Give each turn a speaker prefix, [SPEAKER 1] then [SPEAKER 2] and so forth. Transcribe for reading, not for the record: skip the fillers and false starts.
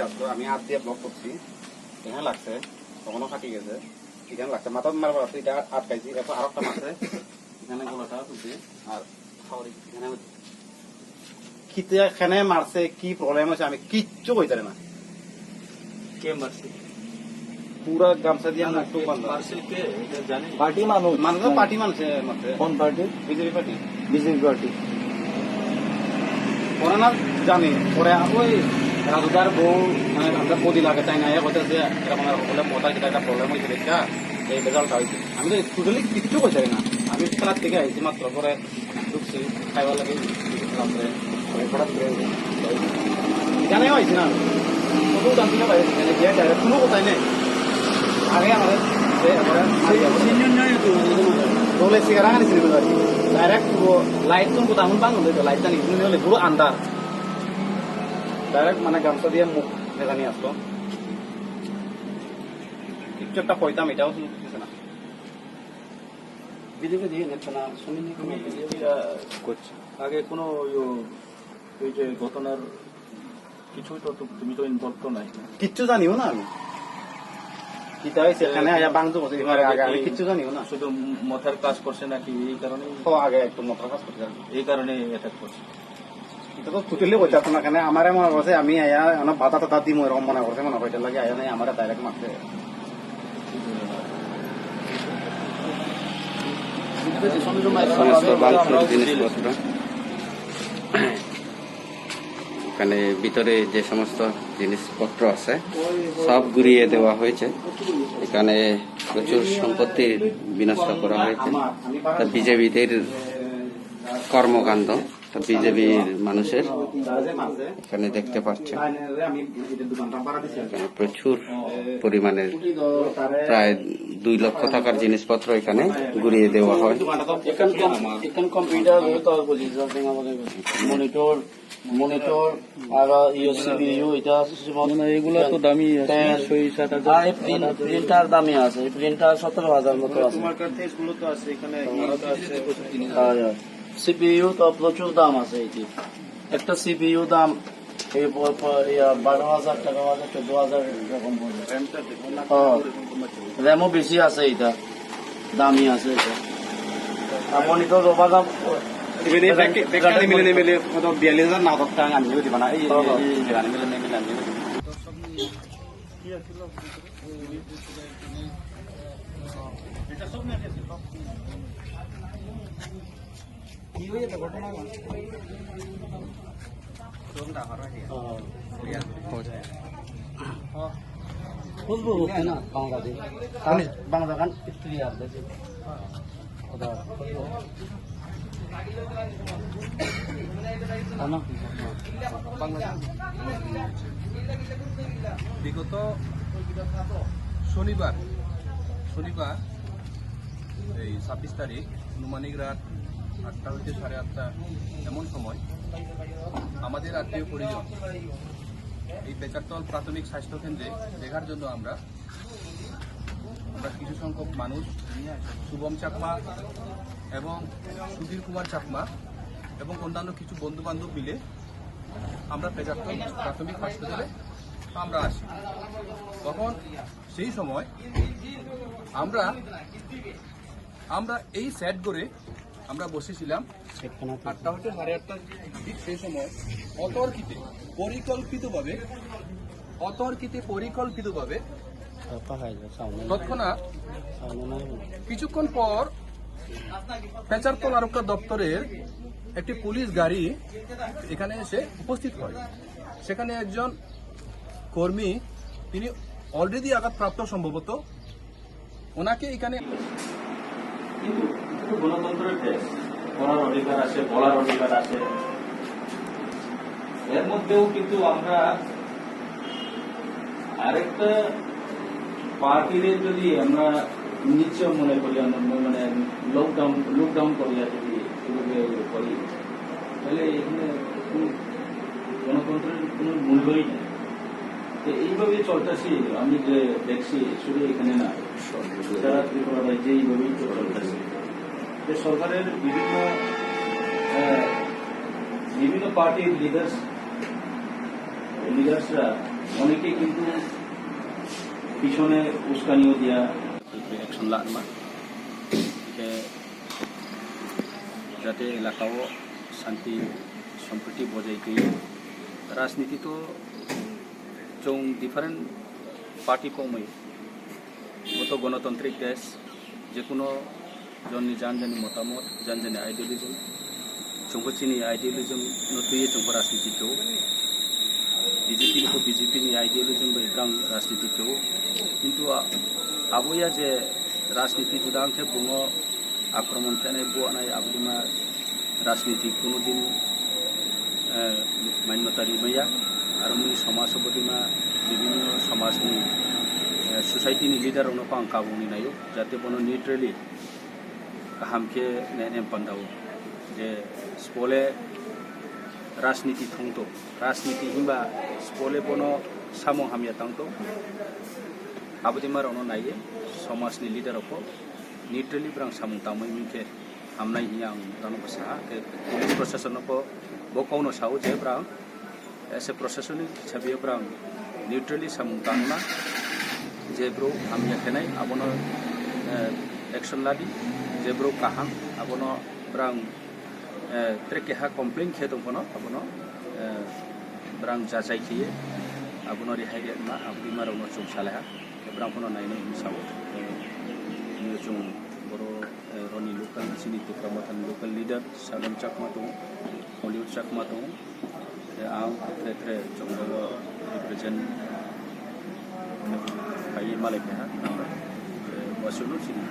[SPEAKER 1] লাগছে আসতো, আমি হাত দিয়ে ব্লক করছি, এখানে লাগছে, তখনও ফাটি গেছে, এখানে লাগছে, মাথা মারবার আছে, এটা আটকাইছি, এরপর আর একটা মারছে, এখানে গোলাটা তুলছি, আর এখানে খিতে এখানে মারছে, কি প্রবলেম হয়েছে আমি কিচ্ছু কইতে না।
[SPEAKER 2] কে মারছে?
[SPEAKER 1] পুরা গামছা দিয়ে মুখ বন্ধ।
[SPEAKER 2] পার্টি মানুষ
[SPEAKER 1] মানুষ পার্টি মানুষে মারছে।
[SPEAKER 2] কোন party?
[SPEAKER 1] BJP party.
[SPEAKER 2] BJP party.
[SPEAKER 1] ওরা না জানি পরে ওই রাজুদার বউ মানে আমরা প্রতি লাগে চাই না বলতেছে এরকম বলে পথা কিটা একটা প্রবলেম হয়েছে দেখা এই রেজাল্টটা হয়েছে। আমি তো টোটালি কিচ্ছু করতে না, আমি খেলার থেকে আইছি মাত্র, পরে ঢুকছি খাইবার লাগে জানে হয়েছি না কত জানতে না পাই কোনো কোথায় নেই। আগে আমাদের দৌলে সিগারা আনিছিল ডাইরেক্ট পুরো লাইট তো কোথাও বাংলা লাইট জানি হলে পুরো আন্দার ডাইরেক্ট মানে গামছা দিয়ে মুখ ভেজানি আসতো। কিছু একটা কইতাম এটাও শুনতেছে না। বিজেপি দিয়ে নিচ্ছে না, শুনিনি কোনো
[SPEAKER 2] করছে আগে কোনো ওই যে ঘটনার কিছুই তো তুমি তো ইনভলভ তো নাই।
[SPEAKER 1] কিচ্ছু জানিও না আমি কিতা হয়েছে এখানে আয়া বাংজু বসে আগে আমি কিচ্ছু জানিও না।
[SPEAKER 2] শুধু মাথার কাজ করছে নাকি এই কারণে?
[SPEAKER 1] আগে একটু মতো কাজ করতে
[SPEAKER 2] এই কারণে অ্যাটাক করছে।
[SPEAKER 1] এটা তো টুটেলি বলতে না কেন আমার মনে করছে আমি আয়া অনেক বাধা টাধা দিম এরকম মনে করছে, মনে করতে লাগে আয়া নাই আমার ডাইরেক্ট মারছে।
[SPEAKER 3] এখানে ভিতরে যে সমস্ত জিনিসপত্র আছে সব ঘুরিয়ে দেওয়া হয়েছে। এখানে প্রচুর সম্পত্তি বিনষ্ট করা হয়েছে। বিজেপিদের কর্মকাণ্ড বিজেপির মানুষের এখানে দেখতে পাচ্ছেন। এখানে প্রচুর পরিমাণের প্রায় 2 লক্ষ টাকার জিনিসপত্র এখানে ঘুরিয়ে দেওয়া হয়।
[SPEAKER 4] মনিটর আর সিপিইউ এটা
[SPEAKER 2] এগুলো তো দামি
[SPEAKER 4] প্রিন্টার দামি আছে, প্রিন্টার 17,000 মতো আছে। সিপিইউ তো প্রচুর দাম আছে। এটি একটা সিপিইউ দাম 12,000 টাকা, 14,000 এরকম পড়বে। র্যামও বেশি আছে, এটা দামি আছে। এটা মনিটর রোবা দাম
[SPEAKER 1] মিলে মিলে 42,000 না টাকা আমি দিবা না এই মিলে মিলে আমি কি হয়েছে ঘটনা খুঁজবো না বাংলাদেশ বাংলা গান স্ত্রী আর
[SPEAKER 5] বিগত শনিবার এই 26 তারিখ আনুমানিক রাত 8টা হইতে 8:30 এমন সময় আমাদের আত্মীয় পরিজন এই বেকারতল প্রাথমিক স্বাস্থ্য কেন্দ্রে দেখার জন্য আমরা কিছু সংখ্যক মানুষ শুভম চাকমা এবং সুধীর কুমার চাকমা এবং অন্যান্য কিছু বন্ধু বান্ধব মিলে আমরা বেকারতল প্রাথমিক হাসপাতালে আমরা আসি। তখন সেই সময় আমরা এই সেট করে আমরা বসেছিলাম 8টা হতে 8:30 ঠিক সেই সময় পরিকল্পিতভাবে তৎক্ষণাৎ কিছুক্ষণ পর পেচারতল আরক্ষা দপ্তরের একটি পুলিশ গাড়ি এখানে এসে উপস্থিত হয়। সেখানে একজন কর্মী, তিনি অলরেডি আঘাতপ্রাপ্ত সম্ভবত, ওনাকে এখানে
[SPEAKER 2] গণতন্ত্রের দেশ, করার অধিকার আছে, বলার অধিকার আছে। এর মধ্যেও কিন্তু আমরা আরেকটা পার্টির যদি আমরা নিশ্চয় মনে করি, মানে লকডাউন করিয়া যদি করি, তাহলে এখানে গণতন্ত্রের কোনো মূল্যই নেই। এইভাবে চলতেছি আমি যে দেখছি, শুধু এখানে না, সারা ত্রিপুরা রাজ্যে এইভাবেই চলতেছে। সরকারের বিভিন্ন পার্টির লিডার্সরা অনেকে কিন্তু পিছনে উস্কানিও দিয়া
[SPEAKER 1] एक्शन लानमा जाते एलाकाओ शांति सम्प्रति बजाय गई राजनीति तो जो डिफरेंट पार्टी कमै वो तो गणतांत्रिक देश जेकुनो जन जानी मतामत जानी आइडियोलॉजी चौंपचिनी आइडियोलॉजी नतुये चौंप राजनीति तो बीजेपी को बीजेपी नि आइडियोलॉजी बेग्राम राजनीति तो किंतु आबोया जे राजनीति जुदां के बुङो आक्रमण खेने बुआनाय आबलिमा राजनीति कोनो दिन मान्यतारि मैया आरो मुनि समाज बदिमा विभिन्न समाजनि सोसाइटिनि लिडारनो पां काबुनि नायो जाते बनो न्यूट्रली काहामके नेम पान्दाव जे स्पोले राजनीति थंतो राजनीति हिंबा स्पोले बनो सामो हामिया तांतो आबदिमा रनो नाये समाजनि लिडारखौ न्यूट्रली ब्रां सामो तामै मिके हामनाय हियां रानो बसा के पुलिस प्रशासनको बकाउनो साउ जे ब्रां एसे प्रशासनिक हिसाबै ब्रां न्यूट्रली सामो तांना जे ब्रो हामिया खेनाय आबनो एक्शन लादि जे ब्रो काहां आबनो ब्रां ट्रेकेहा कमप्लेन खे दंफनो आबनो ब्रां जाजाय खिये आबनो रिहाय मा आबदिमा रनो चौसालाहा ब्रांफोनो नायनो हिसाब जों बर' रनि लोकल सिनिति प्रमथन लोकल लीडर सागम चाकमा दं हलिउड चाकमा दं आं थ्रे जों रिप्रेजेंट खायो मालायखा वासुलु सिनि